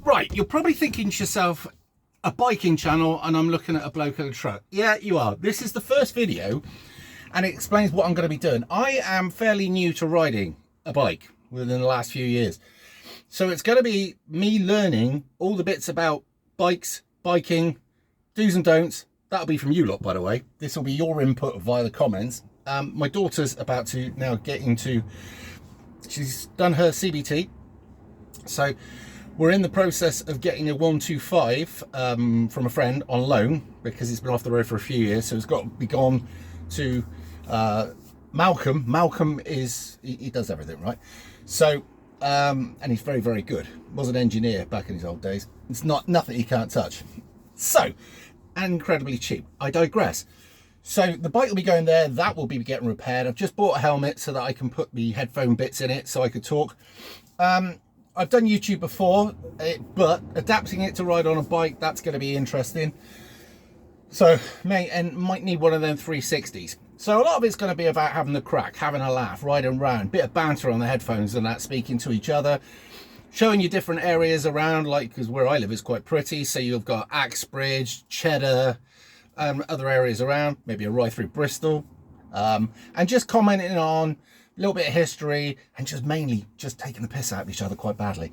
Right, you're probably thinking to yourself, a biking channel and I'm looking at a bloke in a truck. Yeah, you are. This is the first video and it explains what I'm going to be doing. I am fairly new to riding a bike within the last few years. So it's going to be me learning all the bits about bikes, biking, do's and don'ts. That'll be from you lot, by the way. This will be your input via the comments. My daughter's about to now get into, she's done her CBT. So we're in the process of getting a 125 from a friend on loan because it's been off the road for a few years. So it's got to be gone to Malcolm. Malcolm is, he does everything, right? So, and he's very, very good. Was an engineer back in his old days. It's nothing he can't touch. So, and incredibly cheap. I digress. So the bike will be going there. That will be getting repaired. I've just bought a helmet so that I can put the headphone bits in it so I could talk. I've done YouTube before, but adapting it to ride on a bike, that's going to be interesting. So, might need one of them 360s. So a lot of it's going to be about having the crack, having a laugh, riding around, bit of banter on the headphones and that, speaking to each other, showing you different areas around, like, because where I live is quite pretty. So you've got Axbridge, Cheddar, other areas around, maybe a ride through Bristol, and just commenting on a little bit of history and just mainly just taking the piss out of each other quite badly.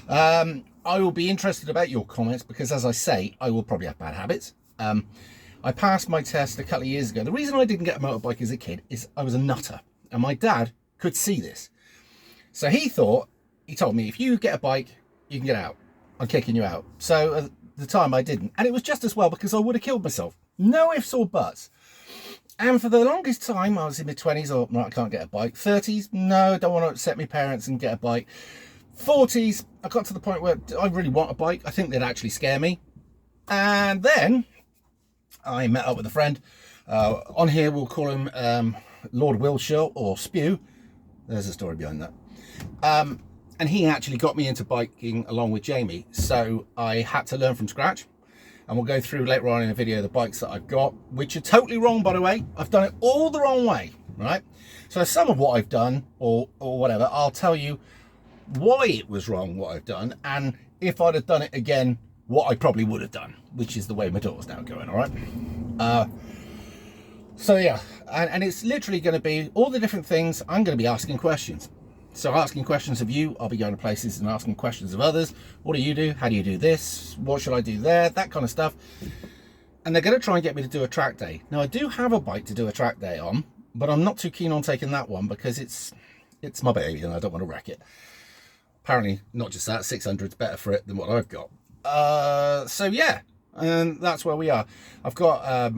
I will be interested about your comments because, as I say, I will probably have bad habits. I passed my test a couple of years ago. The reason I didn't get a motorbike as a kid is I was a nutter and my dad could see this. So he told me, if you get a bike, you can get out. I'm kicking you out. So at the time I didn't. And it was just as well because I would have killed myself. No ifs or buts. And for the longest time, I was in my 20s, or right, I can't get a bike. 30s, no, don't want to upset my parents and get a bike. 40s, I got to the point where I really want a bike. I think they'd actually scare me. And then I met up with a friend. On here, we'll call him Lord Wilshire or Spew. There's a story behind that. And he actually got me into biking along with Jamie. So I had to learn from scratch. And we'll go through later on in the video the bikes that I've got, which are totally wrong, by the way. I've done it all the wrong way, right? So some of what I've done or whatever, I'll tell you why it was wrong, what I've done. And if I'd have done it again, what I probably would have done, which is the way my daughter's now going, all right? So yeah, and it's literally going to be all the different things. I'm going to be asking questions. So asking questions of you, I'll be going to places and asking questions of others. What do you do? How do you do this? What should I do there? That kind of stuff. And they're going to try and get me to do a track day. Now, I do have a bike to do a track day on, but I'm not too keen on taking that one because it's my baby and I don't want to wreck it. Apparently, not just that, 600's better for it than what I've got. So yeah, and that's where we are. I've got a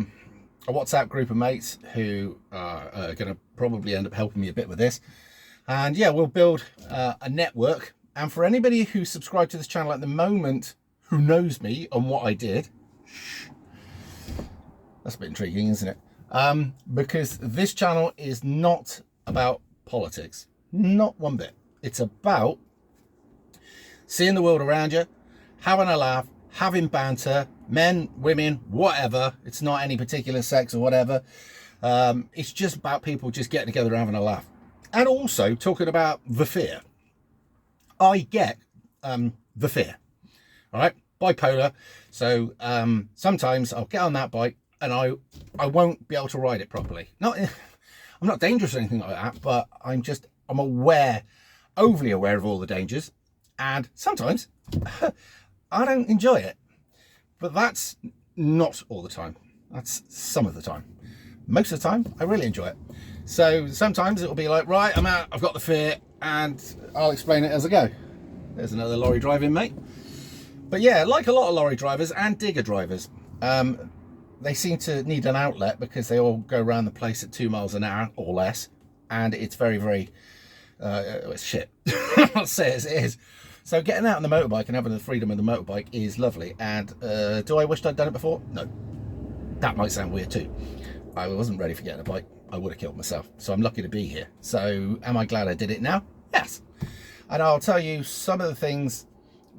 WhatsApp group of mates who are going to probably end up helping me a bit with this. And yeah, we'll build a network. And for anybody who's subscribed to this channel at the moment, who knows me and what I did, that's a bit intriguing, isn't it? Because this channel is not about politics, not one bit. It's about seeing the world around you, having a laugh, having banter, men, women, whatever. It's not any particular sex or whatever. It's just about people just getting together and having a laugh. And also talking about the fear. I get the fear, all right? Bipolar. So sometimes I'll get on that bike and I won't be able to ride it properly. I'm not dangerous or anything like that, but I'm aware, overly aware of all the dangers. And sometimes I don't enjoy it. But that's not all the time. That's some of the time. Most of the time, I really enjoy it. So sometimes it'll be like, right, I'm out, I've got the fear, and I'll explain it as I go. There's another lorry driving, mate. But yeah, like a lot of lorry drivers and digger drivers, they seem to need an outlet because they all go around the place at 2 miles an hour or less, and it's very, very, it's shit. I'll say it as it is. So getting out on the motorbike and having the freedom of the motorbike is lovely. And do I wish I'd done it before? No. That might sound weird too. I wasn't ready for getting a bike. I would have killed myself. So I'm lucky to be here. So am I glad I did it now? Yes. And I'll tell you some of the things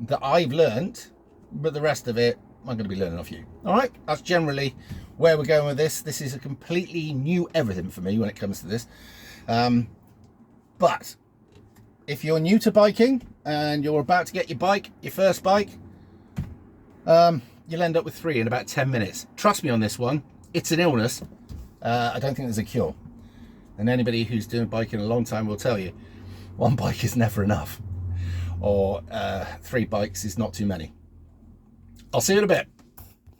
that I've learned, but the rest of it, I'm going to be learning off you. All right. That's generally where we're going with this. This is a completely new everything for me when it comes to this. But if you're new to biking and you're about to get your bike, your first bike, you'll end up with 3 in about 10 minutes. Trust me on this one, it's an illness. I don't think there's a cure. And anybody who's doing biking a long time will tell you, 1 bike is never enough. Or 3 bikes is not too many. I'll see you in a bit.